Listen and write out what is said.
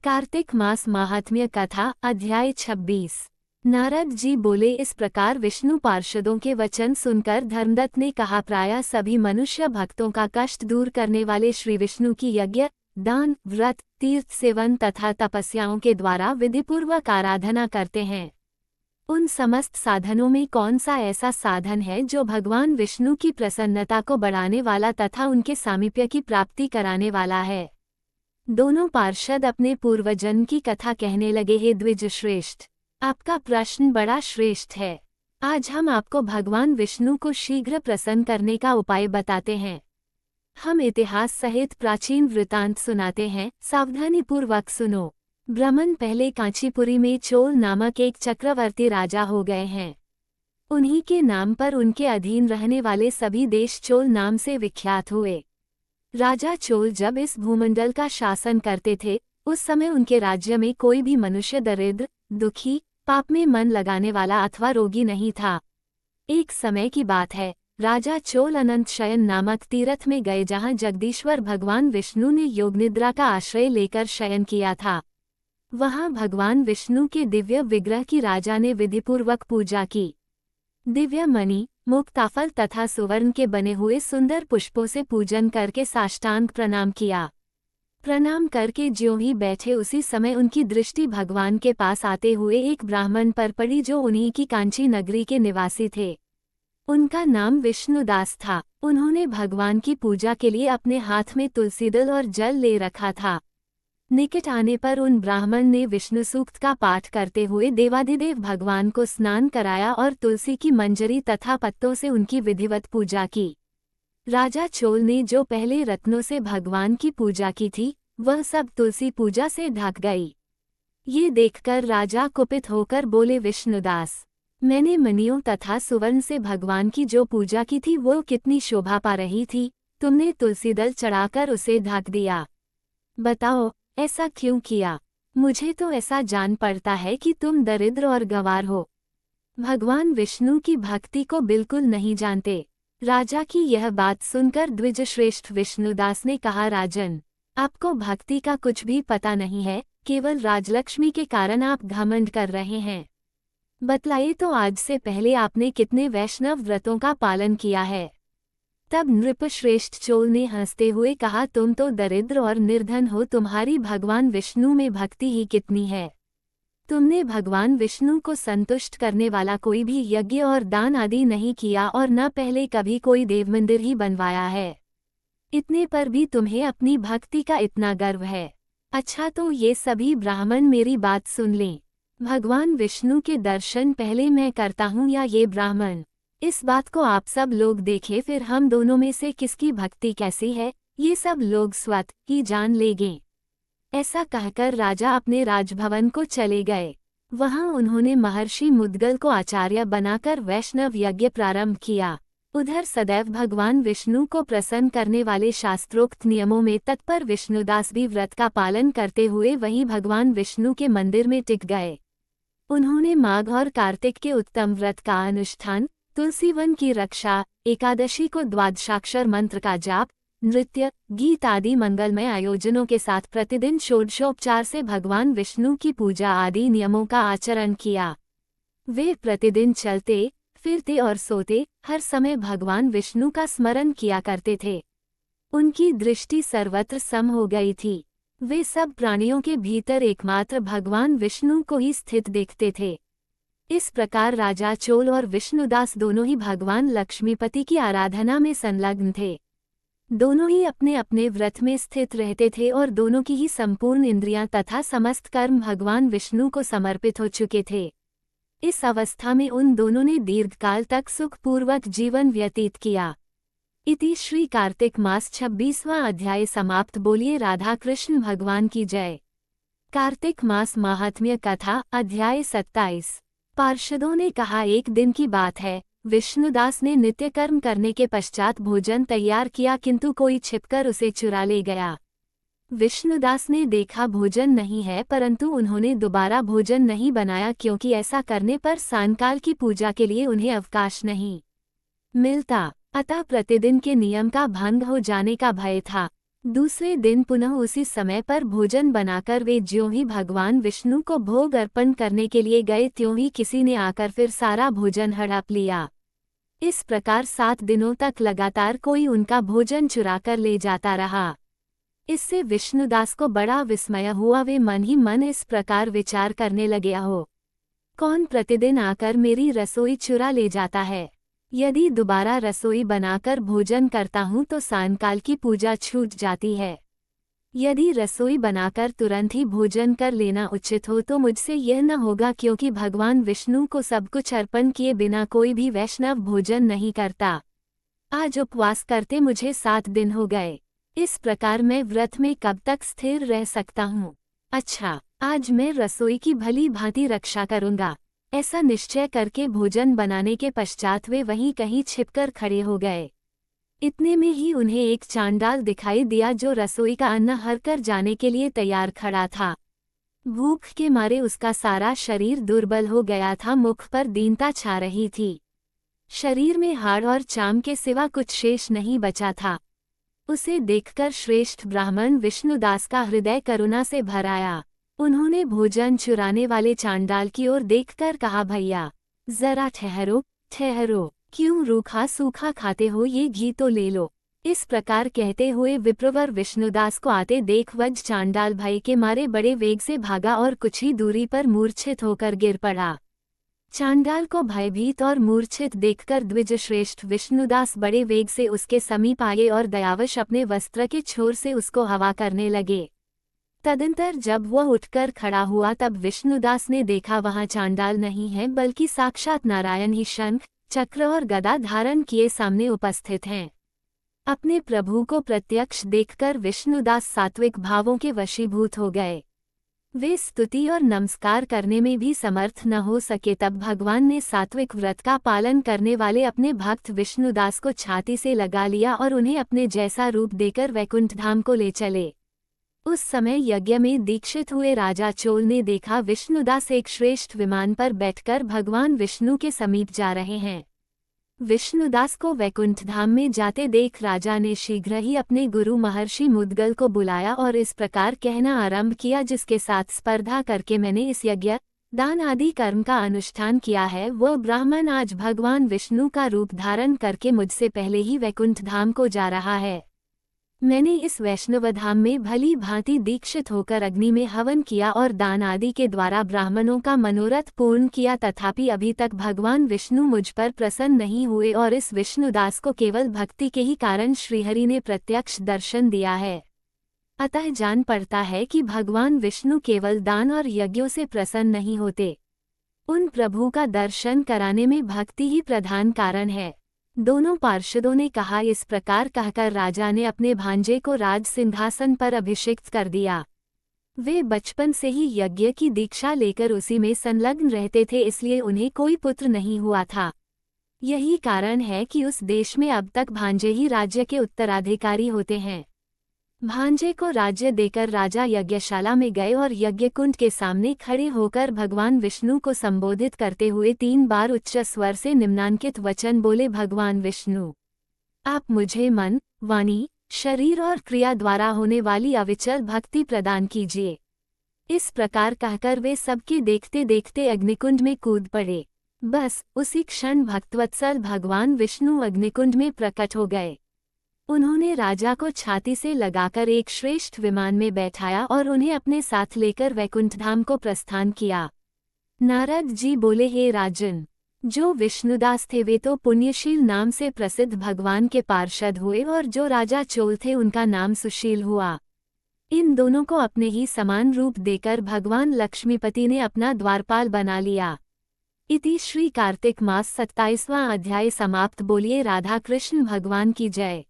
कार्तिक मास माहात्म्य कथा अध्याय 26। नारद जी बोले, इस प्रकार विष्णु पार्षदों के वचन सुनकर धर्मदत्त ने कहा, प्रायः सभी मनुष्य भक्तों का कष्ट दूर करने वाले श्री विष्णु की यज्ञ, दान, व्रत, तीर्थ सेवन तथा तपस्याओं के द्वारा विधिपूर्वक आराधना करते हैं। उन समस्त साधनों में कौन सा ऐसा साधन है जो भगवान विष्णु की प्रसन्नता को बढ़ाने वाला तथा उनके सामीप्य की प्राप्ति कराने वाला है। दोनों पार्षद अपने पूर्वजन्म की कथा कहने लगे, हे द्विज श्रेष्ठ, आपका प्रश्न बड़ा श्रेष्ठ है। आज हम आपको भगवान विष्णु को शीघ्र प्रसन्न करने का उपाय बताते हैं। हम इतिहास सहित प्राचीन वृतांत सुनाते हैं, सावधानी पूर्वक सुनो। ब्रह्मन पहले कांचीपुरी में चोल नामक एक चक्रवर्ती राजा हो गए हैं। उन्हीं के नाम पर उनके अधीन रहने वाले सभी देश चोल नाम से विख्यात हुए। राजा चोल जब इस भूमंडल का शासन करते थे, उस समय उनके राज्य में कोई भी मनुष्य दरिद्र, दुखी, पाप में मन लगाने वाला अथवा रोगी नहीं था। एक समय की बात है, राजा चोल अनंत शयन नामक तीर्थ में गए, जहां जगदीश्वर भगवान विष्णु ने योगनिद्रा का आश्रय लेकर शयन किया था। वहां भगवान विष्णु के दिव्य विग्रह की राजा ने विधिपूर्वक पूजा की। दिव्य मणि, मुक्ताफल तथा सुवर्ण के बने हुए सुंदर पुष्पों से पूजन करके साष्टांग प्रणाम किया। प्रणाम करके ज्यों ही बैठे, उसी समय उनकी दृष्टि भगवान के पास आते हुए एक ब्राह्मण पर पड़ी, जो उन्हीं की कांची नगरी के निवासी थे। उनका नाम विष्णुदास था। उन्होंने भगवान की पूजा के लिए अपने हाथ में तुलसीदल और जल ले रखा था। निकट आने पर उन ब्राह्मण ने विष्णु सूक्त का पाठ करते हुए देवाधिदेव भगवान को स्नान कराया और तुलसी की मंजरी तथा पत्तों से उनकी विधिवत पूजा की। राजा चोल ने जो पहले रत्नों से भगवान की पूजा की थी, वह सब तुलसी पूजा से ढक गई। ये देखकर राजा कुपित होकर बोले, विष्णुदास, मैंने मणियों तथा सुवर्ण से भगवान की जो पूजा की थी वो कितनी शोभा पा रही थी, तुमने तुलसी दल चढ़ाकर उसे ढक दिया। बताओ, ऐसा क्यों किया? मुझे तो ऐसा जान पड़ता है कि तुम दरिद्र और गंवार हो, भगवान विष्णु की भक्ति को बिल्कुल नहीं जानते। राजा की यह बात सुनकर द्विजश्रेष्ठ विष्णुदास ने कहा, राजन, आपको भक्ति का कुछ भी पता नहीं है, केवल राजलक्ष्मी के कारण आप घमंड कर रहे हैं। बतलाइए तो, आज से पहले आपने कितने वैष्णव व्रतों का पालन किया है? तब नृपश्रेष्ठ चोल ने हंसते हुए कहा, तुम तो दरिद्र और निर्धन हो, तुम्हारी भगवान विष्णु में भक्ति ही कितनी है। तुमने भगवान विष्णु को संतुष्ट करने वाला कोई भी यज्ञ और दान आदि नहीं किया और न पहले कभी कोई देव मंदिर ही बनवाया है। इतने पर भी तुम्हें अपनी भक्ति का इतना गर्व है। अच्छा, तो ये सभी ब्राह्मण मेरी बात सुन लें। भगवान विष्णु के दर्शन पहले मैं करता हूँ या ये ब्राह्मण? इस बात को आप सब लोग देखें, फिर हम दोनों में से किसकी भक्ति कैसी है, ये सब लोग स्वतः ही जान लेंगे। ऐसा कहकर राजा अपने राजभवन को चले गए। वहां उन्होंने महर्षि मुद्गल को आचार्य बनाकर वैष्णव यज्ञ प्रारंभ किया। उधर सदैव भगवान विष्णु को प्रसन्न करने वाले शास्त्रोक्त नियमों में तत्पर विष्णुदास भी व्रत का पालन करते हुए वहीं भगवान विष्णु के मंदिर में टिक गए। उन्होंने माघ और कार्तिक के उत्तम व्रत का अनुष्ठान, तुलसी वन की रक्षा, एकादशी को द्वादशाक्षर मंत्र का जाप, नृत्य, गीत आदि मंगलमय आयोजनों के साथ प्रतिदिन षोडशोपचार से भगवान विष्णु की पूजा आदि नियमों का आचरण किया। वे प्रतिदिन चलते, फिरते और सोते, हर समय भगवान विष्णु का स्मरण किया करते थे। उनकी दृष्टि सर्वत्र सम हो गई थी। वे सब प्राणियों के भीतर एकमात्र भगवान विष्णु को ही स्थित देखते थे। इस प्रकार राजा चोल और विष्णुदास दोनों ही भगवान लक्ष्मीपति की आराधना में संलग्न थे। दोनों ही अपने अपने व्रत में स्थित रहते थे और दोनों की ही संपूर्ण इंद्रियां तथा समस्त कर्म भगवान विष्णु को समर्पित हो चुके थे। इस अवस्था में उन दोनों ने दीर्घकाल तक सुखपूर्वक जीवन व्यतीत किया। इति श्री कार्तिक मास 26वां अध्याय समाप्त। बोलिए राधा कृष्ण भगवान की जय। कार्तिक मास माहात्म्य कथा अध्याय 27। पार्षदों ने कहा, एक दिन की बात है, विष्णुदास ने नित्य कर्म करने के पश्चात भोजन तैयार किया, किंतु कोई छिपकर उसे चुरा ले गया। विष्णुदास ने देखा भोजन नहीं है, परंतु उन्होंने दोबारा भोजन नहीं बनाया, क्योंकि ऐसा करने पर सायंकाल की पूजा के लिए उन्हें अवकाश नहीं मिलता। अतः प्रतिदिन के नियम का भंग हो जाने का भय था। दूसरे दिन पुनः उसी समय पर भोजन बनाकर वे ज्यों ही भगवान विष्णु को भोग अर्पण करने के लिए गए त्यों ही किसी ने आकर फिर सारा भोजन हड़प लिया। इस प्रकार 7 दिनों तक लगातार कोई उनका भोजन चुराकर ले जाता रहा। इससे विष्णुदास को बड़ा विस्मय हुआ। वे मन ही मन इस प्रकार विचार करने लगे, हो कौन प्रतिदिन आकर मेरी रसोई चुरा ले जाता है। यदि दोबारा रसोई बनाकर भोजन करता हूँ तो सायंकाल की पूजा छूट जाती है। यदि रसोई बनाकर तुरंत ही भोजन कर लेना उचित हो तो मुझसे यह न होगा, क्योंकि भगवान विष्णु को सब कुछ अर्पण किए बिना कोई भी वैष्णव भोजन नहीं करता। आज उपवास करते मुझे 7 दिन हो गए। इस प्रकार मैं व्रत में कब तक स्थिर रह सकता हूँ। अच्छा, आज मैं रसोई की भली भांति रक्षा करूँगा। ऐसा निश्चय करके भोजन बनाने के पश्चात वे वहीं कहीं छिपकर खड़े हो गए। इतने में ही उन्हें एक चांडाल दिखाई दिया जो रसोई का अन्न हरकर जाने के लिए तैयार खड़ा था। भूख के मारे उसका सारा शरीर दुर्बल हो गया था, मुख पर दीनता छा रही थी। शरीर में हाड़ और चाम के सिवा कुछ शेष नहीं बचा था। उसे देखकर श्रेष्ठ ब्राह्मण विष्णुदास का हृदय करुणा से भर आया। उन्होंने भोजन चुराने वाले चांडाल की ओर देखकर कहा, भैया जरा ठहरो ठहरो, क्यों रूखा सूखा खाते हो, ये घी तो ले लो। इस प्रकार कहते हुए विप्रवर विष्णुदास को आते देख वज चांडाल भय के मारे बड़े वेग से भागा और कुछ ही दूरी पर मूर्छित होकर गिर पड़ा। चांडाल को भयभीत और मूर्छित देखकर द्विज श्रेष्ठ विष्णुदास बड़े वेग से उसके समीप आए और दयावश अपने वस्त्र के छोर से उसको हवा करने लगे। तदंतर जब वह उठकर खड़ा हुआ तब विष्णुदास ने देखा वहां चांडाल नहीं है, बल्कि साक्षात नारायण ही शंख चक्र और गदा धारण किए सामने उपस्थित हैं। अपने प्रभु को प्रत्यक्ष देखकर विष्णुदास सात्विक भावों के वशीभूत हो गए। वे स्तुति और नमस्कार करने में भी समर्थ न हो सके। तब भगवान ने सात्विक व्रत का पालन करने वाले अपने भक्त विष्णुदास को छाती से लगा लिया और उन्हें अपने जैसा रूप देकर वैकुंठ धाम को ले चले। उस समय यज्ञ में दीक्षित हुए राजा चोल ने देखा विष्णुदास एक श्रेष्ठ विमान पर बैठकर भगवान विष्णु के समीप जा रहे हैं। विष्णुदास को वैकुंठ धाम में जाते देख राजा ने शीघ्र ही अपने गुरु महर्षि मुद्गल को बुलाया और इस प्रकार कहना आरंभ किया, जिसके साथ स्पर्धा करके मैंने इस यज्ञ दान आदि कर्म का अनुष्ठान किया है, वह ब्राह्मण आज भगवान विष्णु का रूप धारण करके मुझसे पहले ही वैकुंठ धाम को जा रहा है। मैंने इस वैष्णव धाम में भली भांति दीक्षित होकर अग्नि में हवन किया और दान आदि के द्वारा ब्राह्मणों का मनोरथ पूर्ण किया, तथापि अभी तक भगवान विष्णु मुझ पर प्रसन्न नहीं हुए और इस विष्णुदास को केवल भक्ति के ही कारण श्रीहरि ने प्रत्यक्ष दर्शन दिया है। अतः जान पड़ता है कि भगवान विष्णु केवल दान और यज्ञों से प्रसन्न नहीं होते, उन प्रभु का दर्शन कराने में भक्ति ही प्रधान कारण है। दोनों पार्षदों ने कहा। इस प्रकार कहकर राजा ने अपने भांजे को राज सिंहासन पर अभिषिक्त कर दिया। वे बचपन से ही यज्ञ की दीक्षा लेकर उसी में संलग्न रहते थे, इसलिए उन्हें कोई पुत्र नहीं हुआ था। यही कारण है कि उस देश में अब तक भांजे ही राज्य के उत्तराधिकारी होते हैं। भांजे को राज्य देकर राजा यज्ञशाला में गए और यज्ञकुंड के सामने खड़े होकर भगवान विष्णु को संबोधित करते हुए 3 बार उच्च स्वर से निम्नांकित वचन बोले, भगवान विष्णु, आप मुझे मन, वाणी, शरीर और क्रिया द्वारा होने वाली अविचल भक्ति प्रदान कीजिए। इस प्रकार कहकर वे सबके देखते देखते अग्निकुंड में कूद पड़े। बस उसी क्षण भक्तवत्सल भगवान विष्णु अग्निकुंड में प्रकट हो गए। उन्होंने राजा को छाती से लगाकर एक श्रेष्ठ विमान में बैठाया और उन्हें अपने साथ लेकर वैकुंठ धाम को प्रस्थान किया। नारद जी बोले, हे राजन, जो विष्णुदास थे वे तो पुण्यशील नाम से प्रसिद्ध भगवान के पार्षद हुए और जो राजा चोल थे उनका नाम सुशील हुआ। इन दोनों को अपने ही समान रूप देकर भगवान लक्ष्मीपति ने अपना द्वारपाल बना लिया। इति श्री कार्तिक मास 27वां अध्याय समाप्त। बोलिए राधा कृष्ण भगवान की जय।